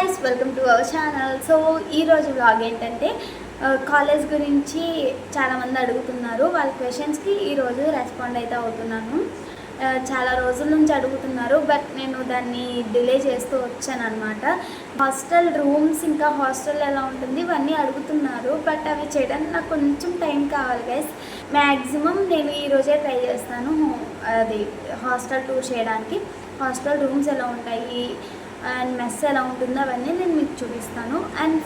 guys, welcome to our channel. So ee roju vlog ఏంటంటే college గురించి చాలా మంది అడుగుతున్నారు. వాళ్ళ క్వశ్చన్స్ కి ఈ రోజు రెస్పాండ్ అయితే అవుతున్నాను. చాలా రోజుల నుంచి అడుగుతున్నారు, బట్ నేను దాన్ని డిలే చేస్తూ వచ్చాను అన్నమాట. హాస్టల్ రూమ్స్ ఇంకా హాస్టల్ ఎలా ఉంటుంది ఇవన్నీ అడుగుతున్నారు, బట్ అవి చేయడానికి నాకు కొంచెం టైం కావాలి గైస్. మ్యాక్సిమం నేను ఈరోజే ట్రై చేస్తాను అది హాస్టల్ టూర్ చేయడానికి. హాస్టల్ రూమ్స్ ఎలా ఉంటాయి అండ్ మెస్ ఎలా ఉంటుందో అవన్నీ నేను మీకు చూపిస్తాను. అండ్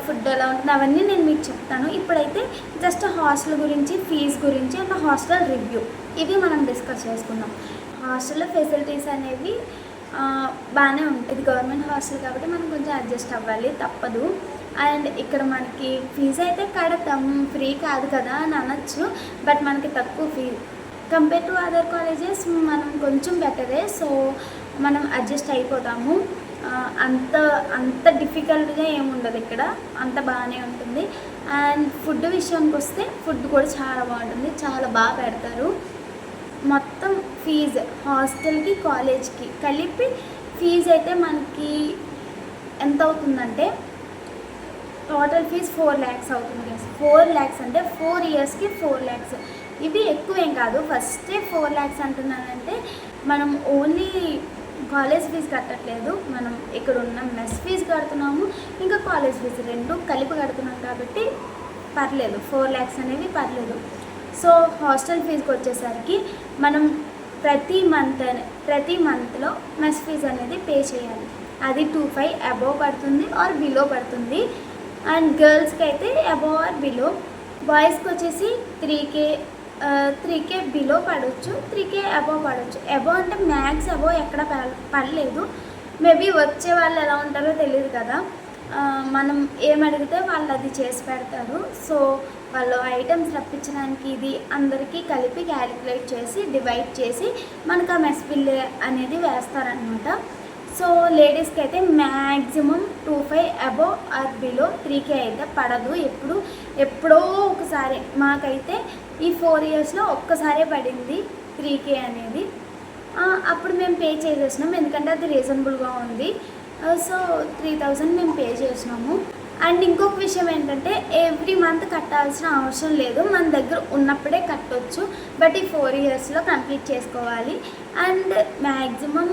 ఫుడ్ ఎలా ఉంటుంది అవన్నీ నేను మీకు చెప్తాను. ఇప్పుడైతే జస్ట్ హాస్టల్ గురించి, ఫీజు గురించి అండ్ హాస్టల్ రివ్యూ ఇవి మనం డిస్కస్ చేసుకుందాం. హాస్టల్లో ఫెసిలిటీస్ అనేవి బాగానే ఉంటాయి. ఇది గవర్నమెంట్ హాస్టల్ కాబట్టి మనం కొంచెం అడ్జస్ట్ అవ్వాలి, తప్పదు. అండ్ ఇక్కడ మనకి ఫీజు అయితే కడతాం, ఫ్రీ కాదు కదా అని అనొచ్చు, బట్ మనకి తక్కువ fee compare to other colleges మనం కొంచెం బెటరే. సో మనం అడ్జస్ట్ అయిపోతాము. అంత డిఫికల్ట్గా ఏముండదు ఇక్కడ, అంత బాగానే ఉంటుంది. అండ్ ఫుడ్ విషయానికి వస్తే ఫుడ్ కూడా చాలా బాగుంటుంది, చాలా బాగా పెడతారు. మొత్తం ఫీజు హాస్టల్కి కాలేజ్కి కలిపి ఫీజు అయితే మనకి ఎంత అవుతుందంటే టోటల్ ఫీజు 4 lakhs అవుతుంది. 4 lakhs అంటే 4 yearsకి 4 lakhs. ఇవి ఎక్కువేం కాదు. ఫస్టే 4 lakhs అంటున్నానంటే మనం ఓన్లీ కాలేజ్ ఫీజు కట్టట్లేదు, మనం ఇక్కడ ఉన్న మెస్ ఫీజు కడుతున్నాము, ఇంకా కాలేజ్ ఫీజు రెండు కలిపి కడుతున్నాం కాబట్టి పర్లేదు. 4 lakhs అనేవి పర్లేదు. సో హాస్టల్ ఫీజుకి వచ్చేసరికి మనం ప్రతి మంత్లో మెస్ ఫీజు అనేది పే చేయాలి. అది 2,500 అబోవ్ పడుతుంది ఆర్ బిలో పడుతుంది. అండ్ గర్ల్స్కి అయితే అబోవ్ ఆర్ బిలో. బాయ్స్కి వచ్చేసి 3K బిలో పడవచ్చు, 3K అబోవ్ పడవచ్చు. అబోవ్ అంటే మ్యాక్స్ అబోవ్ ఎక్కడ పడలేదు. మేబీ వచ్చే వాళ్ళు ఎలా ఉంటారో తెలియదు కదా, మనం ఏమడిగితే వాళ్ళు అది చేసి పెడతారు. సో వాళ్ళు ఐటమ్స్ రప్పించడానికి ఇది అందరికీ కలిపి క్యాలిక్యులేట్ చేసి డివైడ్ చేసి మనకు ఆ మెస్ బిల్ అనేది వేస్తారనమాట. సో లేడీస్కి అయితే maximum 2,500 above are below. 3K అయితే పడదు. ఎప్పుడో ఒకసారి, మాకైతే ఈ 4 yearsలో ఒక్కసారే పడింది 3K అనేది. అప్పుడు మేము పే చేసేసినాం, ఎందుకంటే అది రీజనబుల్గా ఉంది. సో 3,000 మేము పే చేసినాము. అండ్ ఇంకొక విషయం ఏంటంటే ఎవ్రీ మంత్ కట్టాల్సిన అవసరం లేదు, మన దగ్గర ఉన్నప్పుడే కట్టవచ్చు. బట్ ఈ 4 yearsలో కంప్లీట్ చేసుకోవాలి. అండ్ మ్యాక్సిమం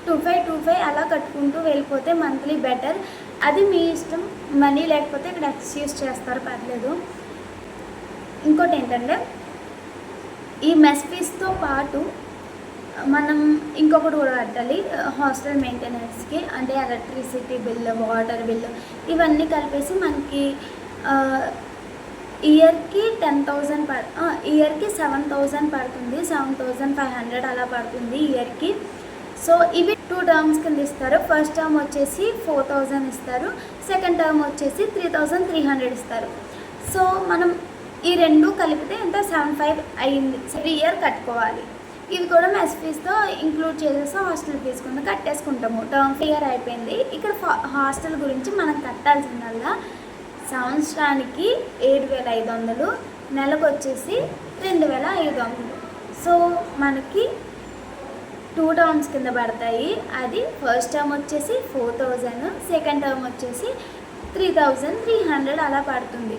2,500 అలా కట్టుకుంటూ వెళ్ళిపోతే మంత్లీ బెటర్. అది మీ ఇష్టం. మనీ లేకపోతే ఇక్కడ ఎక్స్క్యూజ్ చేస్తారు, పర్లేదు. ఇంకోటి ఏంటంటే ఈ మెస్ ఫీజ్తో పాటు మనం ఇంకొకటి కూడా కట్టాలి హాస్టల్ మెయింటెనెన్స్కి. అంటే ఎలక్ట్రిసిటీ బిల్, వాటర్ బిల్ ఇవన్నీ కలిపేసి మనకి ఇయర్కి 10,000 ఇయర్కి 7,000 పడుతుంది. 7,500 అలా పడుతుంది ఇయర్కి. సో ఇవి 2 terms కింద ఇస్తారు. ఫస్ట్ టర్మ్ వచ్చేసి 4,000 ఇస్తారు, సెకండ్ టర్మ్ వచ్చేసి 3,300 ఇస్తారు. సో మనం ఈ రెండు కలిపితే ఎంత 7,500 అయింది. ఎవ్రీ ఇయర్ కట్టుకోవాలి. ఇవి కూడా మెస్ ఫీజ్తో ఇంక్లూడ్ చేసేసి హాస్టల్ ఫీజు కింద కట్టేసుకుంటాము. టర్మ్ ఇయర్ అయిపోయింది. ఇక్కడ హాస్టల్ గురించి మనం కట్టాల్సిందల్లా సంవత్సరానికి 7,500, నెలకు వచ్చేసి 2,500. సో మనకి 2 terms కింద పడతాయి. అది ఫస్ట్ టర్మ్ వచ్చేసి 4,000, సెకండ్ టర్మ్ వచ్చేసి 3,300 అలా పడుతుంది.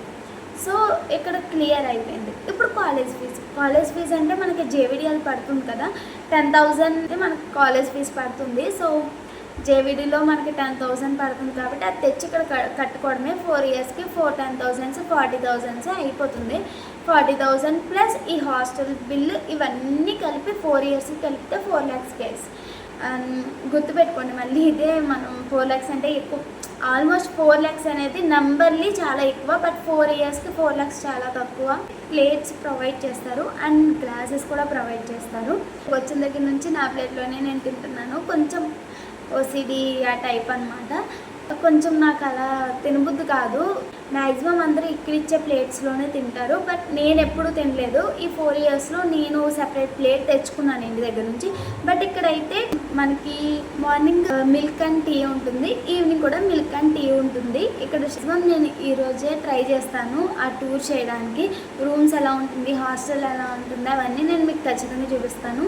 సో ఇక్కడ క్లియర్ అయిపోయింది. ఇప్పుడు కాలేజ్ ఫీజు అంటే మనకి JVDL పడుతుంది కదా, 10,000 మనకి కాలేజ్ ఫీజు పడుతుంది. సో JVDలో మనకి 10,000 పడుతుంది కాబట్టి అది తెచ్చి ఇక్కడ కట్టుకోవడమే. 4 yearsకి 10,000 40,000 అయిపోతుంది. 40,000 ప్లస్ ఈ హాస్టల్ బిల్లు ఇవన్నీ కలిపి 4 yearsకి కలిపితే 4 lakhs గైస్. గుర్తుపెట్టుకోండి మళ్ళీ ఇదే, మనం 4 lakhs అంటే ఎక్కువ. ఆల్మోస్ట్ 4 lakhs అనేది నంబర్లీ చాలా ఎక్కువ, బట్ 4 yearsకి 4 lakhs చాలా తక్కువ. ప్లేట్స్ ప్రొవైడ్ చేస్తారు అండ్ గ్లాసెస్ కూడా ప్రొవైడ్ చేస్తారు. వచ్చిన దగ్గర నుంచి నా ప్లేట్లోనే నేను తింటున్నాను. కొంచెం OCD ఆ టైప్ అనమాట. కొంచెం నాకు అలా తినబుద్ధి కాదు. మ్యాక్సిమం అందరూ ఇక్కడ ఇచ్చే ప్లేట్స్లోనే తింటారు, బట్ నేను ఎప్పుడు తినలేదు. ఈ 4 yearsలో నేను సెపరేట్ ప్లేట్ తెచ్చుకున్నాను ఇంటి దగ్గర నుంచి. బట్ ఇక్కడైతే మనకి మార్నింగ్ మిల్క్ అండ్ టీ ఉంటుంది, ఈవినింగ్ కూడా మిల్క్ అండ్ టీ ఉంటుంది. ఇక్కడ నేను ఈరోజే ట్రై చేస్తాను ఆ టూర్ చేయడానికి. రూమ్స్ ఎలా ఉంటుంది, హాస్టల్ ఎలా ఉంటుంది అవన్నీ నేను మీకు ఖచ్చితంగా చూపిస్తాను.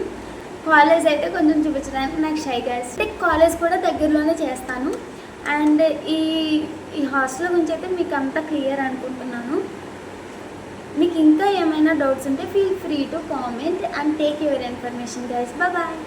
కాలేజ్ అయితే కొంచెం చూపించడానికి నాకు షై గైస్. అంటే కాలేజ్ కూడా దగ్గరలోనే చేస్తాను. అండ్ ఈ హాస్టల్ గురించి అయితే మీకు అంతా క్లియర్ అనుకుంటున్నాను. మీకు ఇంకా ఏమైనా డౌట్స్ ఉంటే feel free to comment and take your information guys. Bye.